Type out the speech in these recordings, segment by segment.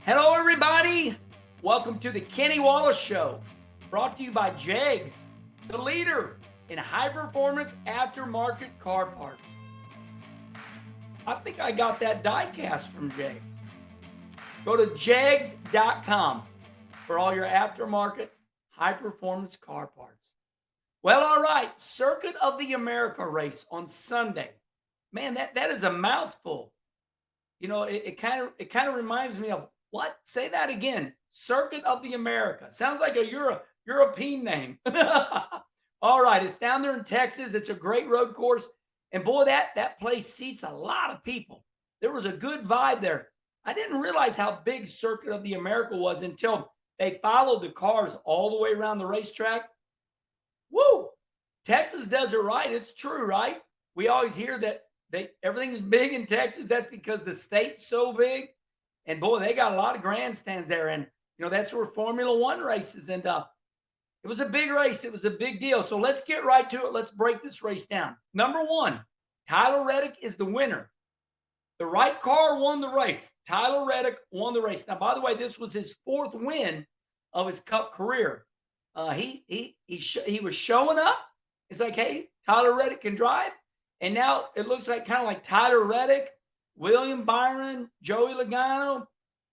Hello, everybody. Welcome to the Kenny Wallace Show, brought to you by JEGS, the leader in high-performance aftermarket car parts. I think I got that die-cast from JEGS. Go to jegs.com for all your aftermarket high-performance car parts. Well, all right, Circuit of the America race on Sunday. Man, that is a mouthful. You know, it kind of reminds me of what? Say that again. Circuit of the America. Sounds like a European name. All right, it's down there in Texas. It's a great road course, and boy, that place seats a lot of people. There was a good vibe there. I didn't realize how big Circuit of the America was until they followed the cars all the way around the racetrack. Woo! Texas does it right. It's true, right? We always hear that everything is big in Texas. That's because the state's so big. And boy, they got a lot of grandstands there. And that's where Formula One races. And it was a big race. It was a big deal. So let's get right to it. Let's break this race down. Number one, Tyler Reddick is the winner. The right car won the race. Tyler Reddick won the race. Now, by the way, this was his fourth win of his Cup career. He was showing up. It's like, hey, Tyler Reddick can drive. And now it looks like kind of like Tyler Reddick, William Byron, Joey Logano.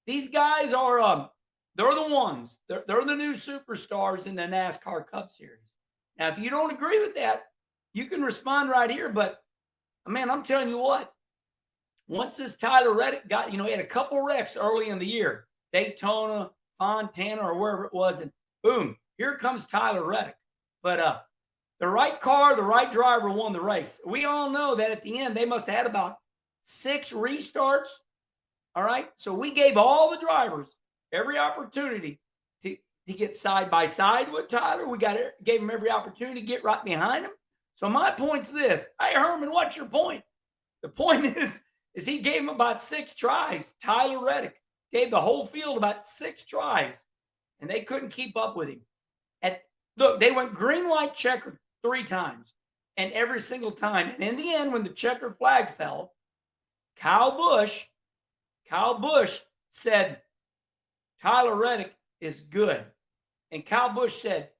These guys are they're the ones. They're the new superstars in the NASCAR Cup Series. Now, if you don't agree with that, you can respond right here. But man, I'm telling you what, once this Tyler Reddick got, he had a couple wrecks early in the year, Daytona, Fontana, or wherever it was, and boom, here comes Tyler Reddick. But the right car, the right driver won the race. We all know that at the end, they must have had about 6 restarts. All right. So we gave all the drivers every opportunity to get side by side with Tyler. Gave him every opportunity to get right behind him. So my point's this. Hey, Herman, what's your point? The point is he gave him about 6 tries. Tyler Reddick gave the whole field about 6 tries, and they couldn't keep up with him. Look, they went green, white, checker 3 times, and every single time. And in the end, when the checkered flag fell, Kyle Busch said, Tyler Reddick is good. And Kyle Busch said,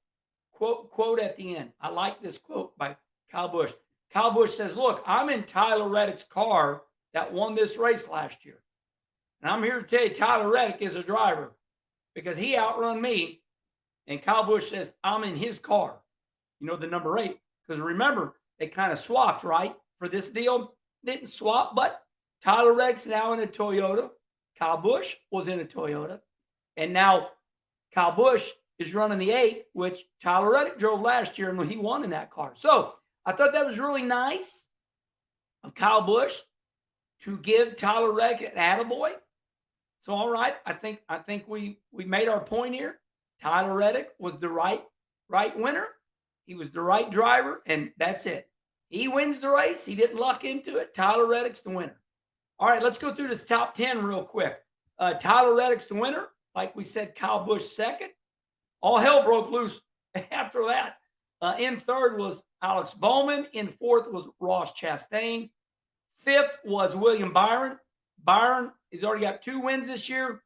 quote at the end. I like this quote by Kyle Busch. Kyle Busch says, look, I'm in Tyler Reddick's car that won this race last year. And I'm here to tell you Tyler Reddick is a driver because he outrun me. And Kyle Busch says, I'm in his car, the number 8. Because remember, they kind of swapped, right? For this deal, didn't swap, but Tyler Reddick's now in a Toyota. Kyle Busch was in a Toyota. And now Kyle Busch is running the 8, which Tyler Reddick drove last year, and he won in that car. So I thought that was really nice of Kyle Busch to give Tyler Reddick an attaboy. So, all right, I think we made our point here. Tyler Reddick was the right winner. He was the right driver, and that's it. He wins the race. He didn't luck into it. Tyler Reddick's the winner. All right, let's go through this top 10 real quick. Tyler Reddick's the winner. Like we said, Kyle Busch second. All hell broke loose after that. In third was Alex Bowman. In fourth was Ross Chastain. Fifth was William Byron. Byron has already got 2 wins this year.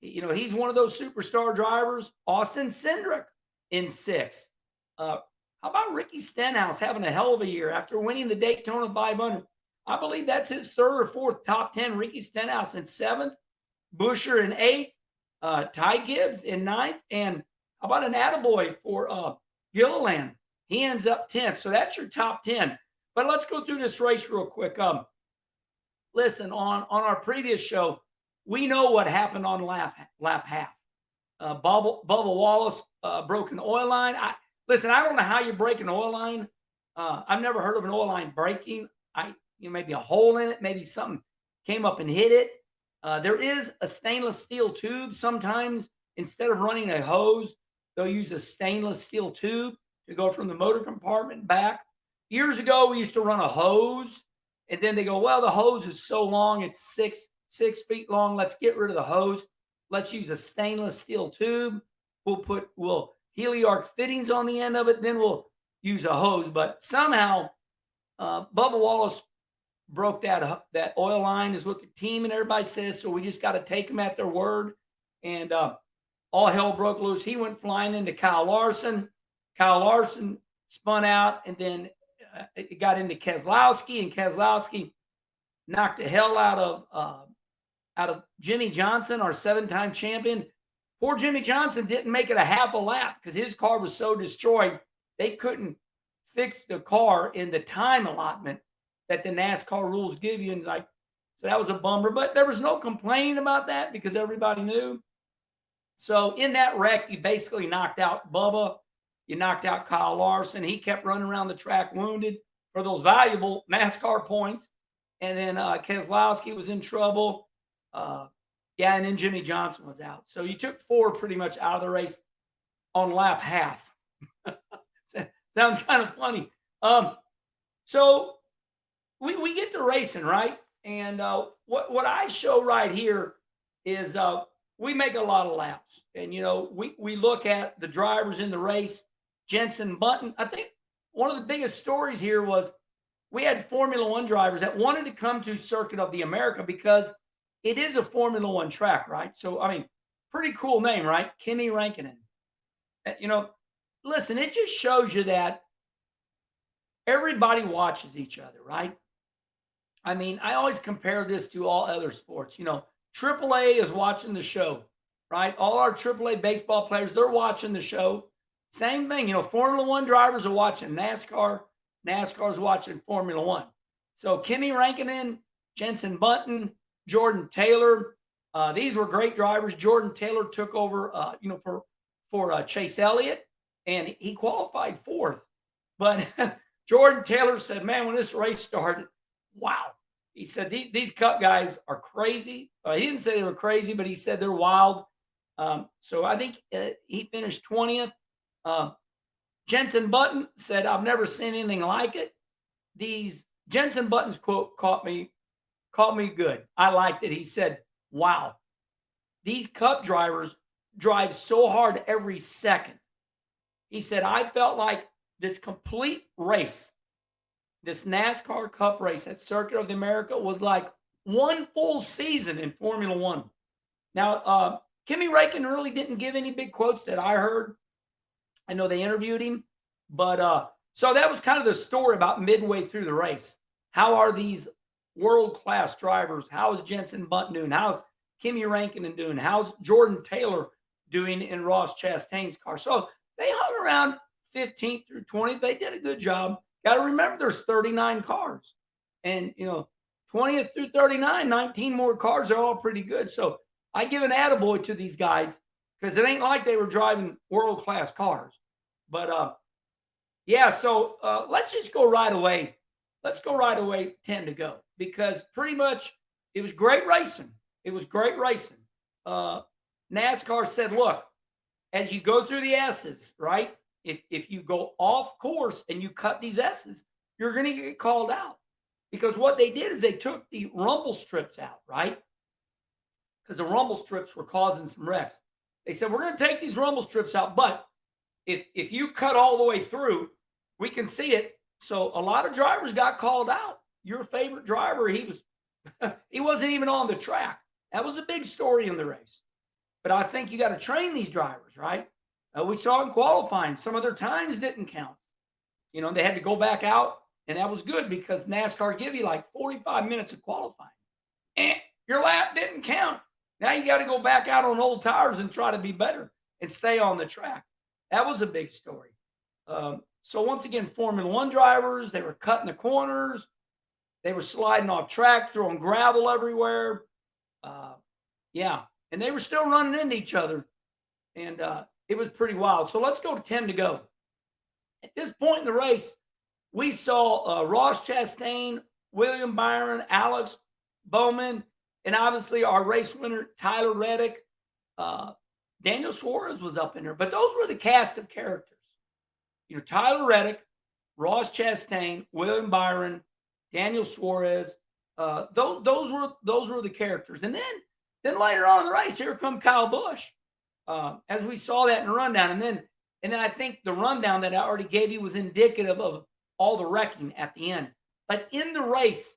He's one of those superstar drivers. Austin Cindric in 6th. How about Ricky Stenhouse having a hell of a year after winning the Daytona 500? I believe that's his 3rd or 4th top 10. Ricky Stenhouse in 7th. Buescher in 8th. Ty Gibbs in 9th. And how about an attaboy for Gilliland? He ends up 10th. So that's your top 10. But let's go through this race real quick. Listen, on our previous show, we know what happened on lap half. Bubba Wallace broke an oil line. I don't know how you break an oil line. I've never heard of an oil line breaking. Maybe a hole in it, maybe something came up and hit it. There is a stainless steel tube. Sometimes instead of running a hose, they'll use a stainless steel tube to go from the motor compartment back. Years ago, we used to run a hose, and then they go, well, the hose is so long, it's 6 feet long. Let's get rid of the hose. Let's use a stainless steel tube. We'll Heliarc fittings on the end of it. Then we'll use a hose. But somehow, Bubba Wallace broke that oil line, is what the team and everybody says. So we just got to take them at their word. And all hell broke loose. He went flying into Kyle Larson. Kyle Larson spun out, and then it got into Keselowski, and Keselowski knocked the hell out of Jimmy Johnson, our 7-time champion. Poor Jimmy Johnson didn't make it a half a lap because his car was so destroyed. They couldn't fix the car in the time allotment that the NASCAR rules give you. And so that was a bummer, but there was no complaining about that because everybody knew. So in that wreck, you basically knocked out Bubba. You knocked out Kyle Larson. He kept running around the track wounded for those valuable NASCAR points. And then Keselowski was in trouble. And then Jimmy Johnson was out. So you took 4 pretty much out of the race on lap half. Sounds kind of funny. So we get to racing, right? And what I show right here is we make a lot of laps. And, we look at the drivers in the race. Jenson Button, I think one of the biggest stories here was we had Formula One drivers that wanted to come to Circuit of the America because it is a Formula One track, right? So, pretty cool name, right? Kimi Räikkönen. Listen, it just shows you that everybody watches each other, right? I always compare this to all other sports. AAA is watching the show, right? All our AAA baseball players, they're watching the show. Same thing, Formula One drivers are watching NASCAR. NASCAR's watching Formula One. So Kimi Räikkönen, Jenson Button, Jordan Taylor, these were great drivers. Jordan Taylor took over, for Chase Elliott, and he qualified 4th. But Jordan Taylor said, man, when this race started, wow. He said, these Cup guys are crazy. He didn't say they were crazy, but he said they're wild. So I think he finished 20th. Jenson Button said, I've never seen anything like it. Jenson Button's quote caught me good. I liked it. He said, wow, these Cup drivers drive so hard every second. He said, I felt like this complete race, this NASCAR Cup race at Circuit of the America was like one full season in Formula One. Now, Kimi Räikkönen really didn't give any big quotes that I heard. I know they interviewed him, but so that was kind of the story about midway through the race. How are these world-class drivers? How is Jenson Button doing? How's Kimi Räikkönen doing? How's Jordan Taylor doing in Ross Chastain's car? So they hung around 15th through 20th. They did a good job. Got to remember there's 39 cars. And, 20th through 39, 19 more cars. They're all pretty good. So I give an attaboy to these guys because it ain't like they were driving world-class cars. But, so let's just go right away. Let's go right away, 10 to go, because pretty much it was great racing. It was great racing. NASCAR said, look, as you go through the S's, right, if you go off course and you cut these S's, you're going to get called out. Because what they did is they took the rumble strips out, right? Because the rumble strips were causing some wrecks. They said, we're going to take these rumble strips out, but if you cut all the way through, we can see it. So a lot of drivers got called out. Your favorite driver, he wasn't even on the track. That was a big story in the race. But I think you got to train these drivers, right? We saw in qualifying, some of their times didn't count. They had to go back out, and that was good because NASCAR give you like 45 minutes of qualifying. And your lap didn't count. Now you got to go back out on old tires and try to be better and stay on the track. That was a big story. So once again, Formula One drivers, they were cutting the corners. They were sliding off track, throwing gravel everywhere. And they were still running into each other. And it was pretty wild. So let's go to 10 to go. At this point in the race, we saw Ross Chastain, William Byron, Alex Bowman, and obviously our race winner, Tyler Reddick. Daniel Suarez was up in there. But those were the cast of characters. Tyler Reddick, Ross Chastain, William Byron, Daniel Suarez. Those were the characters. And then later on in the race, here come Kyle Busch. As we saw that in the rundown. And then I think the rundown that I already gave you was indicative of all the wrecking at the end. But in the race,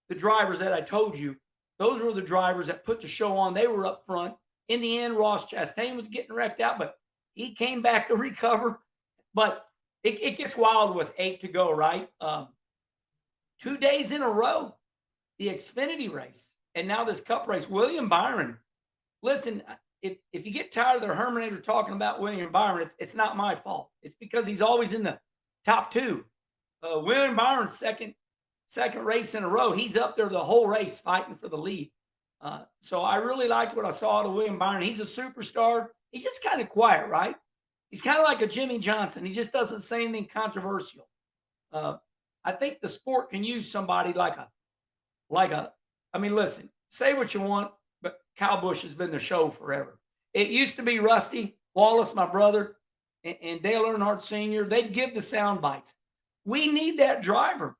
the drivers that I told you, those were the drivers that put the show on. They were up front. In the end, Ross Chastain was getting wrecked out, but he came back to recover. But it gets wild with 8 to go, right? 2 days in a row, the Xfinity race, and now this Cup race. William Byron, listen, if you get tired of the Herminator talking about William Byron, it's not my fault. It's because he's always in the top 2. William Byron's second race in a row. He's up there the whole race fighting for the lead. So I really liked what I saw out of William Byron. He's a superstar. He's just kind of quiet, right? He's kind of like a Jimmy Johnson. He just doesn't say anything controversial. I think the sport can use somebody like a. I mean, listen, say what you want, but Kyle Busch has been the show forever. It used to be Rusty Wallace, my brother, and Dale Earnhardt Sr. They'd give the sound bites. We need that driver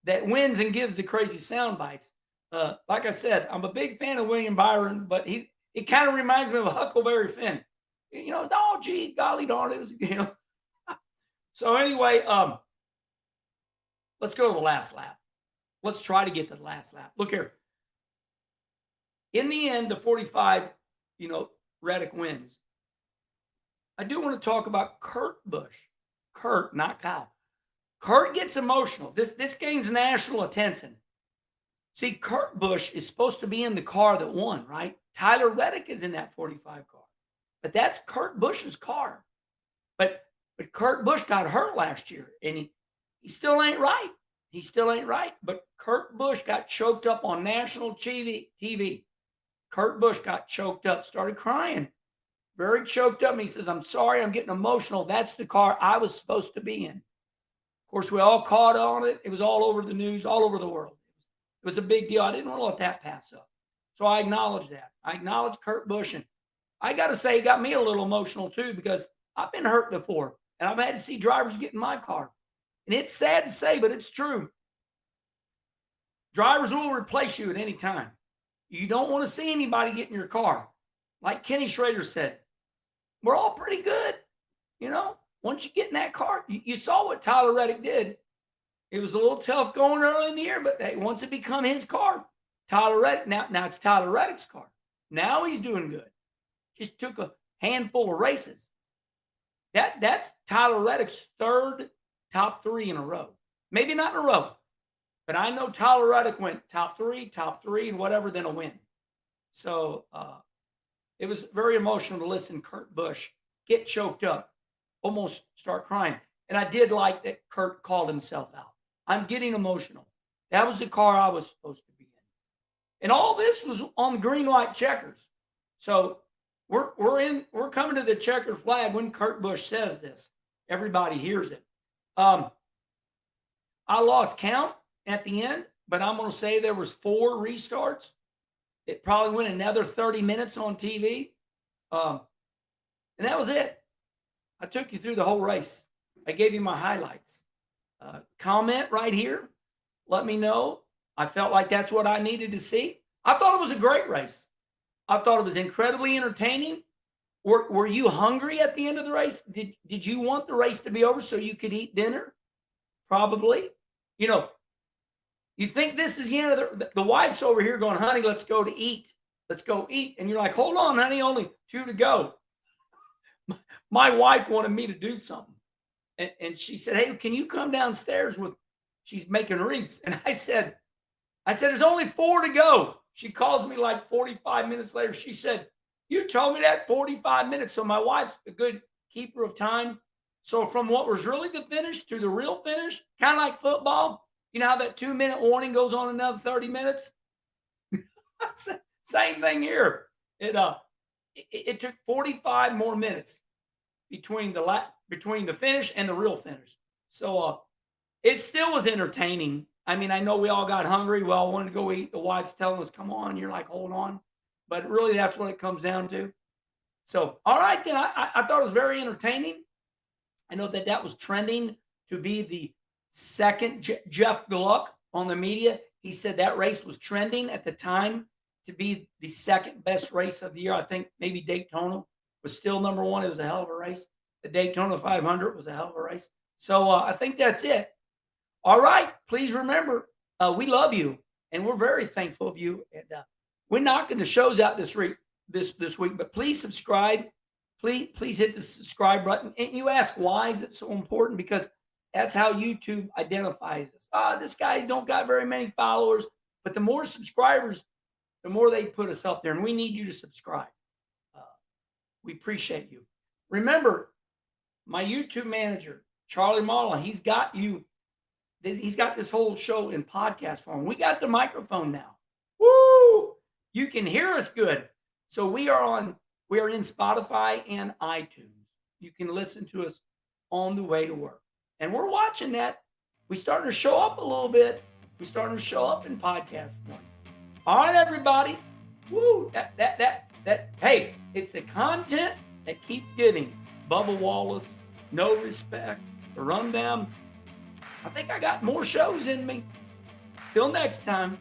that wins and gives the crazy sound bites. Like I said, I'm a big fan of William Byron, but it kind of reminds me of Huckleberry Finn. Oh, gee, golly darn it. So anyway, let's go to the last lap. Let's try to get to the last lap. Look here. In the end, the 45, Reddick wins. I do want to talk about Kurt Busch. Kurt, not Kyle. Kurt gets emotional. This gains national attention. See, Kurt Busch is supposed to be in the car that won, right? Tyler Reddick is in that 45 car. But that's Kurt Busch's car. But Kurt Busch got hurt last year, and he still ain't right. He still ain't right. But Kurt Busch got choked up on national TV. Kurt Busch got choked up, started crying. Very choked up. And he says, I'm sorry, I'm getting emotional. That's the car I was supposed to be in. Of course, we all caught on it. It was all over the news, all over the world. It was a big deal. I didn't want to let that pass up. So I acknowledge that. I acknowledge Kurt Busch. And I got to say, it got me a little emotional too, because I've been hurt before. And I've had to see drivers get in my car. And it's sad to say, but it's true. Drivers will replace you at any time. You don't want to see anybody get in your car. Like Kenny Schrader said, we're all pretty good. Once you get in that car, you saw what Tyler Reddick did. It was a little tough going early in the year, but hey, once it become his car, Tyler Reddick, now it's Tyler Reddick's car. Now he's doing good. Just took a handful of races. That's Tyler Reddick's third top 3 in a row. Maybe not in a row, but I know Tyler Reddick went top three, and whatever, then a win. So it was very emotional to listen to Kurt Busch get choked up, almost start crying. And I did like that Kurt called himself out. I'm getting emotional. That was the car I was supposed to be in. And all this was on the green, white checkers. So we're coming to the checkered flag when Kurt Busch says this. Everybody hears it. I lost count at the end, but I'm going to say there was 4 restarts. It probably went another 30 minutes on TV. And that was it. I took you through the whole race. I gave you my highlights. Comment right here. Let me know. I felt like that's what I needed to see. I thought it was a great race. I thought it was incredibly entertaining. Were you hungry at the end of the race? Did you want the race to be over so you could eat dinner? Probably. You think this is the end of the wife's over here going, honey, let's go to eat. Let's go eat. And you're like, hold on, honey, only 2 to go. My wife wanted me to do something. And she said, hey, can you come downstairs she's making wreaths. And I said, there's only 4 to go. She calls me like 45 minutes later. She said, you told me that 45 minutes. So my wife's a good keeper of time. So from what was really the finish to the real finish, kind of like football, you know how that 2-minute warning goes on another 30 minutes? Same thing here. It took 45 more minutes between the finish and the real finish. So it still was entertaining. I mean, I know we all got hungry. We all wanted to go eat. The wife's telling us, come on. You're like, hold on. But really, that's what it comes down to. So, all right, then. I thought it was very entertaining. I know that was trending to be the second. Jeff Gluck on the media, he said that race was trending at the time to be the second best race of the year. I think maybe Daytona was still number 1. It was a hell of a race. The Daytona 500 was a hell of a race. So I think that's it. All right. Please remember, we love you. and we're very thankful of you. And we're knocking the shows out this week, but please subscribe. Please hit the subscribe button. And you ask, why is it so important? Because that's how YouTube identifies us. This guy don't got very many followers, but the more subscribers, the more they put us up there, and we need you to subscribe. We appreciate you. Remember, my YouTube manager, Charlie Mala, he's got this whole show in podcast form. We got the microphone now. Woo! You can hear us good. So we are in Spotify and iTunes. You can listen to us on the way to work. And we're watching that. We're starting to show up a little bit. We're starting to show up in podcast form. All right, everybody. Woo! Hey, it's the content that keeps giving. Bubba Wallace, No Respect, The Rundown. I think I got more shows in me. Till next time.